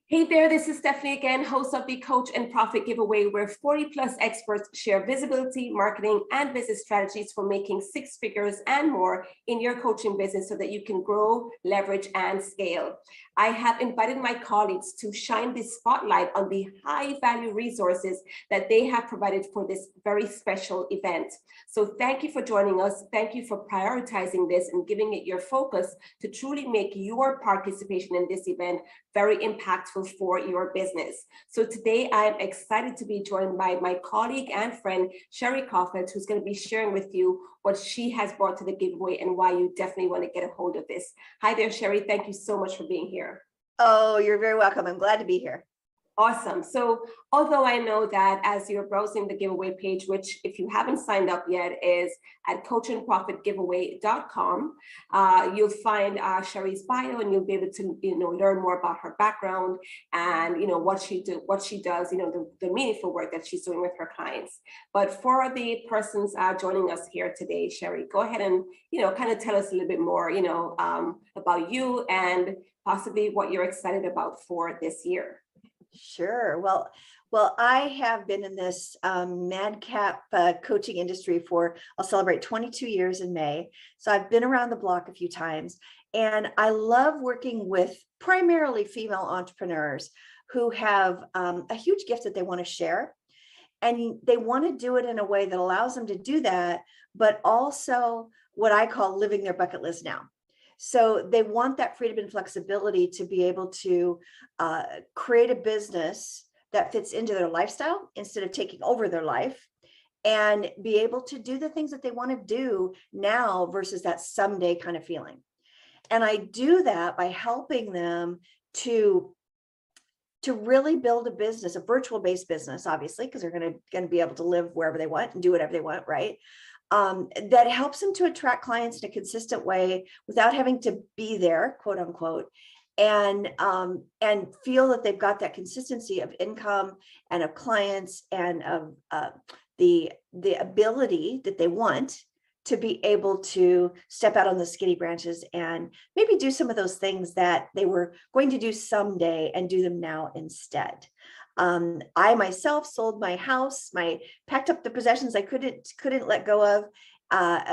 Hey there, this is Stephanie again, host of the Coach and Profit Giveaway, where 40 plus experts share visibility, marketing, and business strategies for making six figures and more in your coaching business so that you can grow, leverage, and scale. I have invited my colleagues to shine this spotlight on the high value resources that they have provided for this very special event. So thank you for joining us. Thank you for prioritizing this and giving it your focus to truly make your participation in this event very impactful for your business. So today I'm excited to be joined by my colleague and friend, Sherri Coffelt, who's going to be sharing with you what she has brought to the giveaway and why you definitely want to get a hold of this. Hi there, Sherri. Thank you so much for being here. Oh, you're very welcome. I'm glad to be here. Awesome. So although I know that as you're browsing the giveaway page, which if you haven't signed up yet is at coachandprofitgiveaway.com, you'll find Sherri's bio and you'll be able to learn more about her background and what she does, the meaningful work that she's doing with her clients. But for the persons joining us here today, Sherri, go ahead and kind of tell us a little bit more about you and possibly what you're excited about for this year. Sure. Well, I have been in this madcap coaching industry for, I'll celebrate 22 years in May. So I've been around the block a few times, and I love working with primarily female entrepreneurs who have a huge gift that they want to share. And they want to do it in a way that allows them to do that, but also what I call living their bucket list now. So they want that freedom and flexibility to be able to create a business that fits into their lifestyle instead of taking over their life, and be able to do the things that they want to do now versus that someday kind of feeling. And I do that by helping them to really build a business, a virtual based business, obviously, because they're going to be able to live wherever they want and do whatever they want, right? That helps them to attract clients in a consistent way without having to be there, quote unquote, and feel that they've got that consistency of income and of clients and of the ability that they want to be able to step out on the skinny branches and maybe do some of those things that they were going to do someday and do them now instead. I myself sold my house, packed up the possessions I couldn't let go of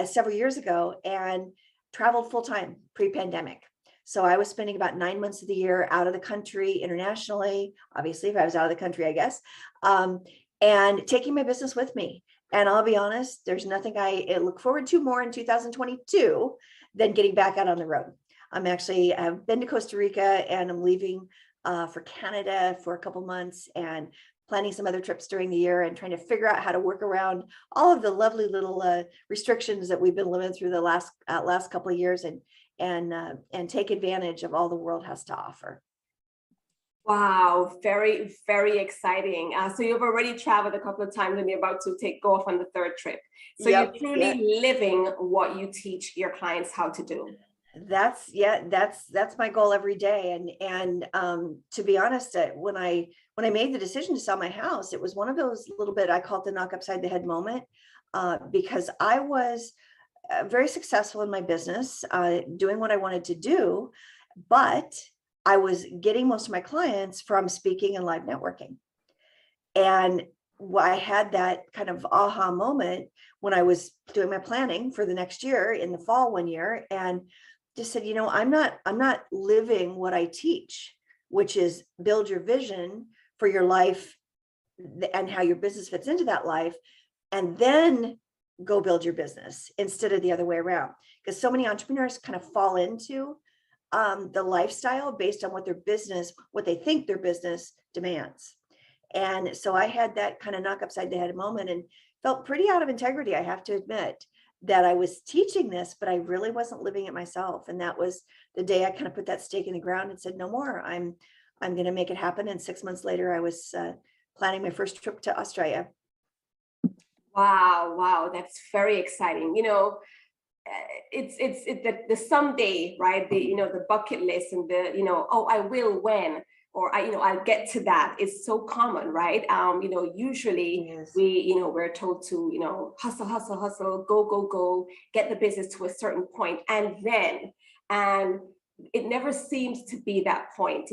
several years ago, and traveled full time pre-pandemic. So I was spending about 9 months of the year out of the country internationally, obviously if I was out of the country, I guess, and taking my business with me. And I'll be honest, there's nothing I look forward to more in 2022 than getting back out on the road. I've been to Costa Rica, and I'm leaving for Canada for a couple months, and planning some other trips during the year, and trying to figure out how to work around all of the lovely little restrictions that we've been living through the last couple of years, and take advantage of all the world has to offer. Wow, very, very exciting. So you've already traveled a couple of times and you're about to go off on the third trip. So you're truly living what you teach your clients how to do. That's my goal every day. And to be honest, when I made the decision to sell my house, it was one of those little bit, I call it the knock upside the head moment, because I was very successful in my business, doing what I wanted to do, but I was getting most of my clients from speaking and live networking. And I had that kind of aha moment when I was doing my planning for the next year in the fall one year, and just said, I'm not living what I teach, which is build your vision for your life and how your business fits into that life, and then go build your business instead of the other way around. Because so many entrepreneurs kind of fall into the lifestyle based on what they think their business demands. And so I had that kind of knock upside the head moment and felt pretty out of integrity, I have to admit, that I was teaching this, but I really wasn't living it myself. And that was the day I kind of put that stake in the ground and said, no more, I'm going to make it happen. And 6 months later, I was planning my first trip to Australia. Wow, that's very exciting. It's the someday, right? The bucket list and oh, I will when, or I'll get to that is so common, right? Usually yes. We're told to, hustle, go, get the business to a certain point, and it never seems to be that point.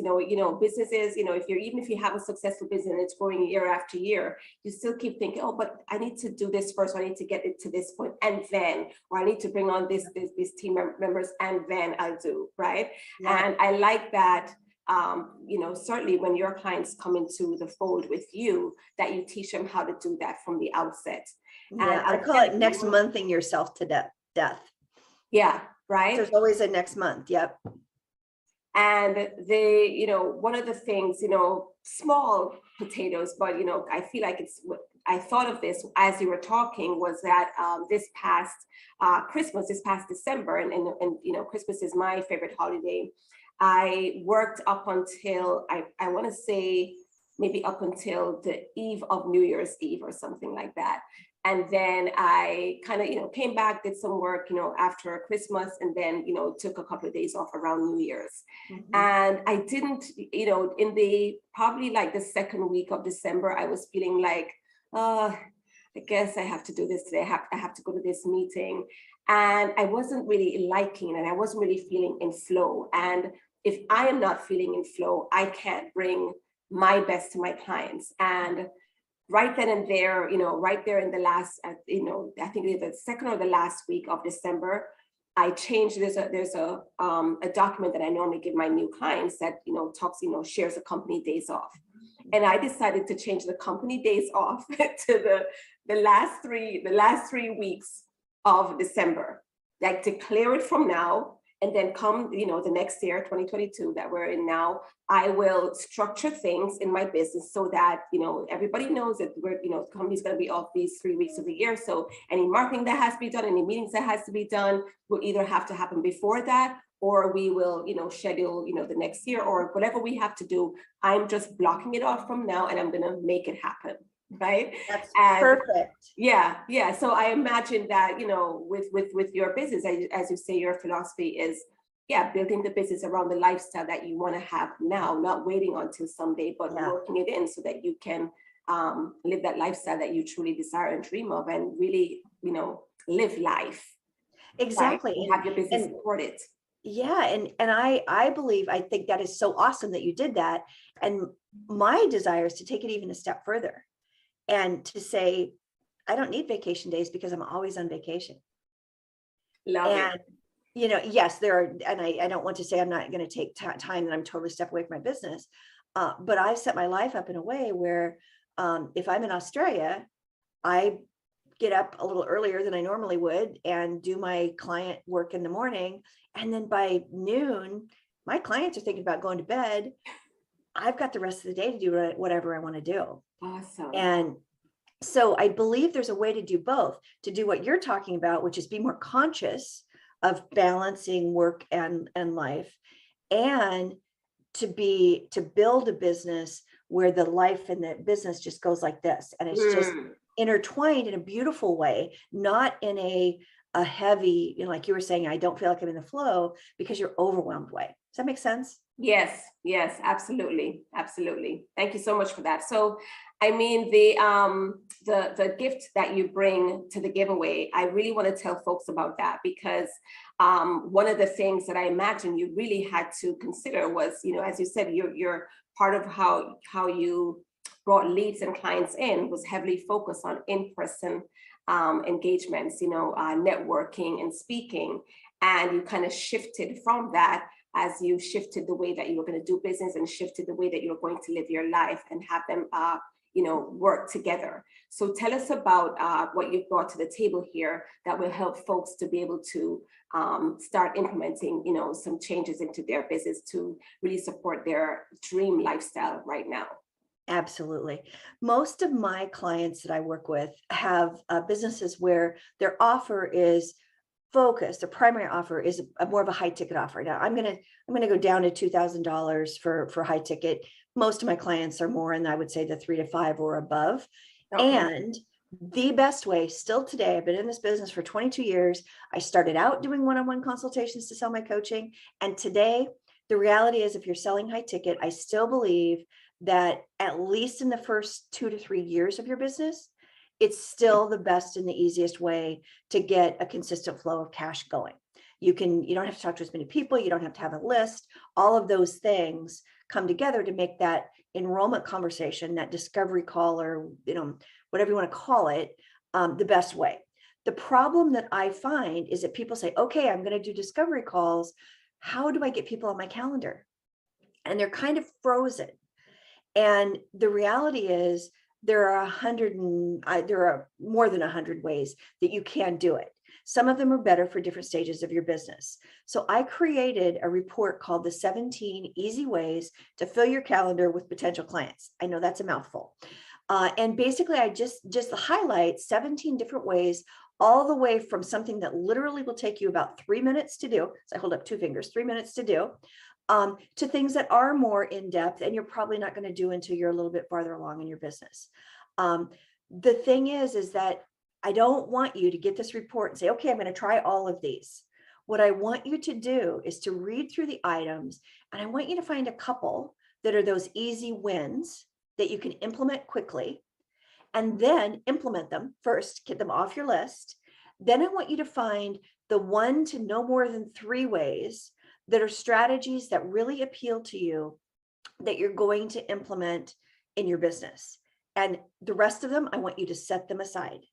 Businesses, even if you have a successful business and it's growing year after year, you still keep thinking, oh, but I need to do this first, or I need to get it to this point, and then, or I need to bring on this team members, and then I'll do, right? Yeah. And I like that. Certainly when your clients come into the fold with you, that you teach them how to do that from the outset. Yeah, And I call it next monthing yourself to death. Yeah, right. There's always a next month. Yep. And one of the things, small potatoes, but I feel like I thought of this as you were talking, was that this past Christmas, this past December, and Christmas is my favorite holiday. I worked up until I want to say maybe up until the eve of New Year's Eve or something like that. And then I kind of, came back, did some work, after Christmas, and then, took a couple of days off around New Year's. Mm-hmm. And I didn't, in the probably like the second week of December, I was feeling like, I guess I have to do this today. I have to go to this meeting. And I wasn't really liking it, and I wasn't really feeling in flow. And if I am not feeling in flow, I can't bring my best to my clients. And right then and there, right there in the last, I think the second or the last week of December, I changed. There's a document that I normally give my new clients that talks, shares the company days off, and I decided to change the company days off to the last three weeks of December, like declare it from now. And then come, the next year, 2022, that we're in now, I will structure things in my business so that, everybody knows that the company's going to be off these 3 weeks of the year. So any marketing that has to be done, any meetings that has to be done, will either have to happen before that, or we will, schedule, the next year, or whatever we have to do. I'm just blocking it off from now, and I'm going to make it happen. Right. That's perfect. Yeah. So I imagine that, with your business, as you say, your philosophy is, building the business around the lifestyle that you want to have now, not waiting until someday, but working it in so that you can live that lifestyle that you truly desire and dream of, and really, live life. Exactly. Right? And have your business support it. Yeah. And I believe, I think that is so awesome that you did that. And my desire is to take it even a step further, and to say, I don't need vacation days because I'm always on vacation. Love it. Yes, there are, and I don't want to say I'm not going to take time and I'm totally step away from my business. But I've set my life up in a way where if I'm in Australia, I get up a little earlier than I normally would and do my client work in the morning. And then by noon, my clients are thinking about going to bed. I've got the rest of the day to do whatever I want to do. Awesome. And so I believe there's a way to do both, to do what you're talking about, which is be more conscious of balancing work and life, and to build a business where the life and the business just goes like this. And it's just intertwined in a beautiful way, not in a heavy, like you were saying, I don't feel like I'm in the flow, because you're overwhelmed way. Does that make sense? Yes, absolutely. Thank you so much for that. So, I mean, the gift that you bring to the giveaway, I really want to tell folks about that, because one of the things that I imagine you really had to consider was, as you said, you're part of how you brought leads and clients in was heavily focused on in-person engagements, networking and speaking, and you kind of shifted from that as you shifted the way that you were going to do business, and shifted the way that you were going to live your life and have them, work together. So tell us about what you've brought to the table here that will help folks to be able to start implementing, some changes into their business to really support their dream lifestyle right now. Absolutely. Most of my clients that I work with have businesses where their offer is focused. Their primary offer is more of a high ticket offer. Now I'm going to go down to $2,000 for high ticket. Most of my clients are more, and I would say the 3 to 5 or above. Okay. And the best way still today, I've been in this business for 22 years. I started out doing one-on-one consultations to sell my coaching. And today the reality is, if you're selling high ticket, I still believe that at least in the first 2 to 3 years of your business, it's still the best and the easiest way to get a consistent flow of cash going. You don't have to talk to as many people. You don't have to have a list. All of those things come together to make that enrollment conversation, that discovery call, or, whatever you want to call it, the best way. The problem that I find is that people say, okay, I'm going to do discovery calls. How do I get people on my calendar? And they're kind of frozen. And the reality is there are more than 100 ways that you can do it. Some of them are better for different stages of your business. So I created a report called the 17 Easy Ways to Fill Your Calendar with Potential Clients. I know that's a mouthful. And basically I just highlight 17 different ways, all the way from something that literally will take you about 3 minutes to do. So I hold up 2 fingers, 3 minutes to do, to things that are more in depth and you're probably not going to do until you're a little bit farther along in your business. The thing is that I don't want you to get this report and say, okay, I'm going to try all of these. What I want you to do is to read through the items, and I want you to find a couple that are those easy wins that you can implement quickly, and then implement them first, get them off your list. Then I want you to find the 1 to no more than 3 ways that are strategies that really appeal to you that you're going to implement in your business. And the rest of them, I want you to set them aside.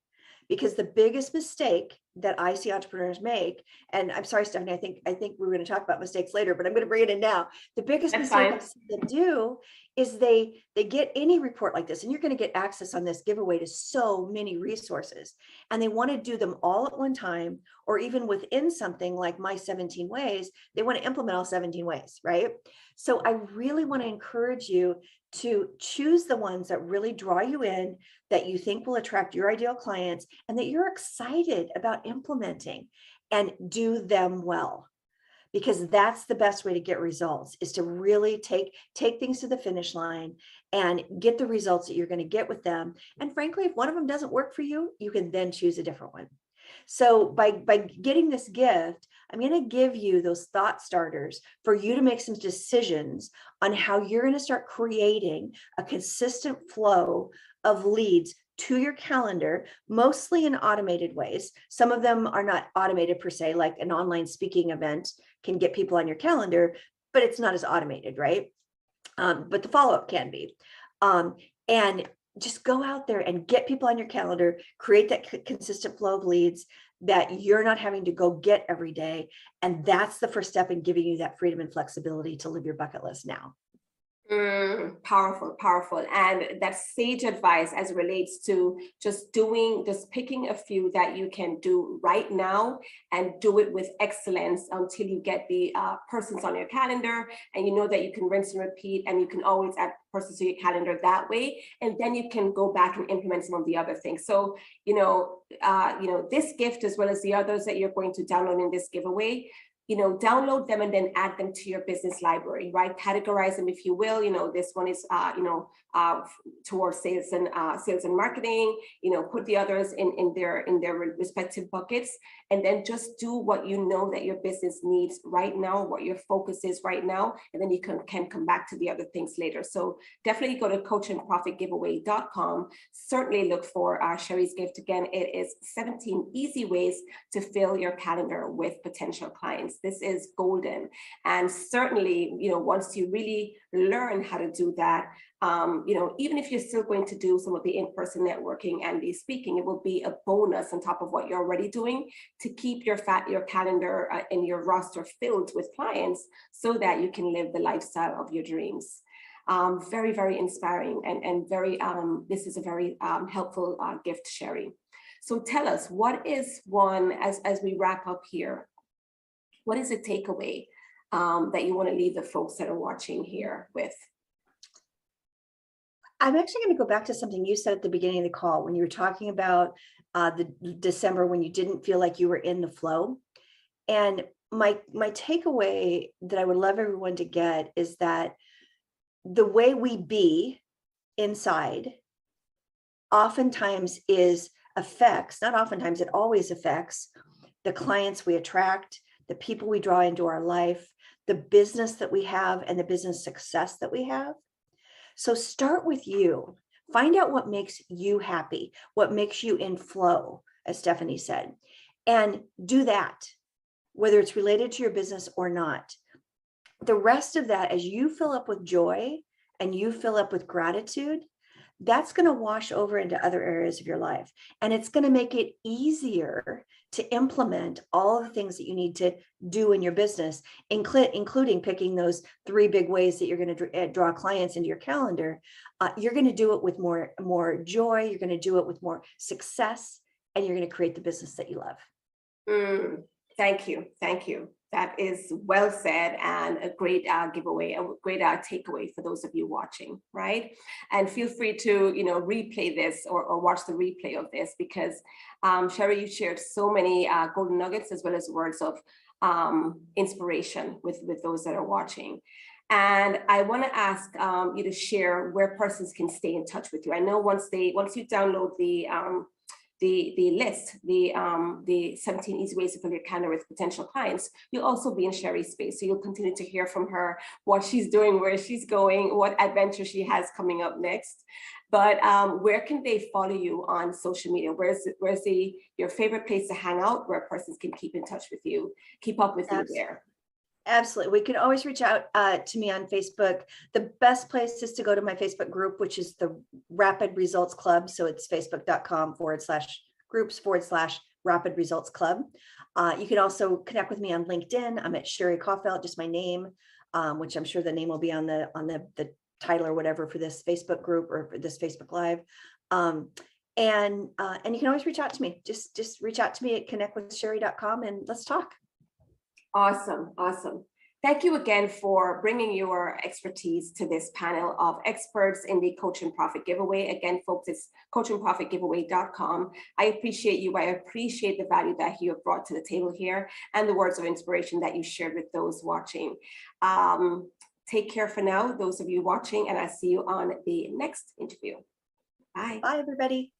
Because the biggest mistake that I see entrepreneurs make, and I'm sorry, Stephanie, I think we're going to talk about mistakes later, but I'm going to bring it in now. The biggest mistake I see them do is they get any report like this, and you're going to get access on this giveaway to so many resources, and they want to do them all at one time, or even within something like my 17 ways, they want to implement all 17 ways, right? So I really want to encourage you to choose the ones that really draw you in, that you think will attract your ideal clients, and that you're excited about implementing, and do them well. Because that's the best way to get results, is to really take things to the finish line and get the results that you're going to get with them. And frankly, if one of them doesn't work for you, you can then choose a different one. So by getting this gift, I'm going to give you those thought starters for you to make some decisions on how you're going to start creating a consistent flow of leads to your calendar, mostly in automated ways. Some of them are not automated per se, like an online speaking event can get people on your calendar, but it's not as automated, right? But the follow-up can be. And just go out there and get people on your calendar, create that consistent flow of leads that you're not having to go get every day. And that's the first step in giving you that freedom and flexibility to live your bucket list now. Powerful, powerful. And that's sage advice as it relates to just picking a few that you can do right now and do it with excellence until you get the persons on your calendar, and you know that you can rinse and repeat, and you can always add persons to your calendar that way. And then you can go back and implement some of the other things. So, this gift, as well as the others that you're going to download in this giveaway, download them and then add them to your business library, right? Categorize them, if you will. This one is, towards sales and marketing. Put the others in their respective buckets, and then just do what you know that your business needs right now, what your focus is right now, and then you can come back to the other things later. So definitely go to coachandprofitgiveaway.com. Certainly look for Sherri's gift. Again, it is 17 easy ways to fill your calendar with potential clients. This is golden. And certainly, once you really learn how to do that, even if you're still going to do some of the in-person networking and the speaking, it will be a bonus on top of what you're already doing to keep your calendar and your roster filled with clients so that you can live the lifestyle of your dreams. Very, very inspiring, and very, this is a very helpful gift, Sherri. So tell us, what is one, as we wrap up here, what is a takeaway that you want to leave the folks that are watching here with? I'm actually going to go back to something you said at the beginning of the call when you were talking about the December when you didn't feel like you were in the flow. And my takeaway that I would love everyone to get is that the way we be inside oftentimes not oftentimes, it always affects the clients we attract, the people we draw into our life, the business that we have, and the business success that we have. So start with you. Find out what makes you happy, what makes you in flow, as Stephanie said, and do that. whether it's related to your business or not. The rest of that, as you fill up with joy and you fill up with gratitude, that's going to wash over into other areas of your life. And it's going to make it easier to implement all of the things that you need to do in your business, including picking those 3 big ways that you're going to draw clients into your calendar. You're going to do it with more joy. You're going to do it with more success, and you're going to create the business that you love. Thank you. Thank you. That is well said, and a great giveaway, a great takeaway for those of you watching, right? And feel free to, replay this or watch the replay of this, because Sherri, you shared so many golden nuggets as well as words of inspiration with those that are watching. And I want to ask you to share where persons can stay in touch with you. I know once you download the list, the 17 easy ways to fill your calendar with potential clients, you'll also be in Sherri's space. So you'll continue to hear from her, what she's doing, where she's going, what adventure she has coming up next. But where can they follow you on social media? Where's your favorite place to hang out, where persons can keep in touch with you, keep up with you there? Absolutely. We can always reach out to me on Facebook. The best place is to go to my Facebook group, which is the Rapid Results Club. So it's facebook.com/groups/Rapid Results Club. You can also connect with me on LinkedIn. I'm at Sherri Coffelt, just my name, which I'm sure the name will be on the title or whatever for this Facebook group or for this Facebook Live. And you can always reach out to me. Just reach out to me at connectwithsherri.com and let's talk. Awesome. Awesome. Thank you again for bringing your expertise to this panel of experts in the Coach and Profit Giveaway. Again, folks, it's coachandprofitgiveaway.com. I appreciate you. I appreciate the value that you have brought to the table here and the words of inspiration that you shared with those watching. Take care for now, those of you watching, and I'll see you on the next interview. Bye. Bye, everybody.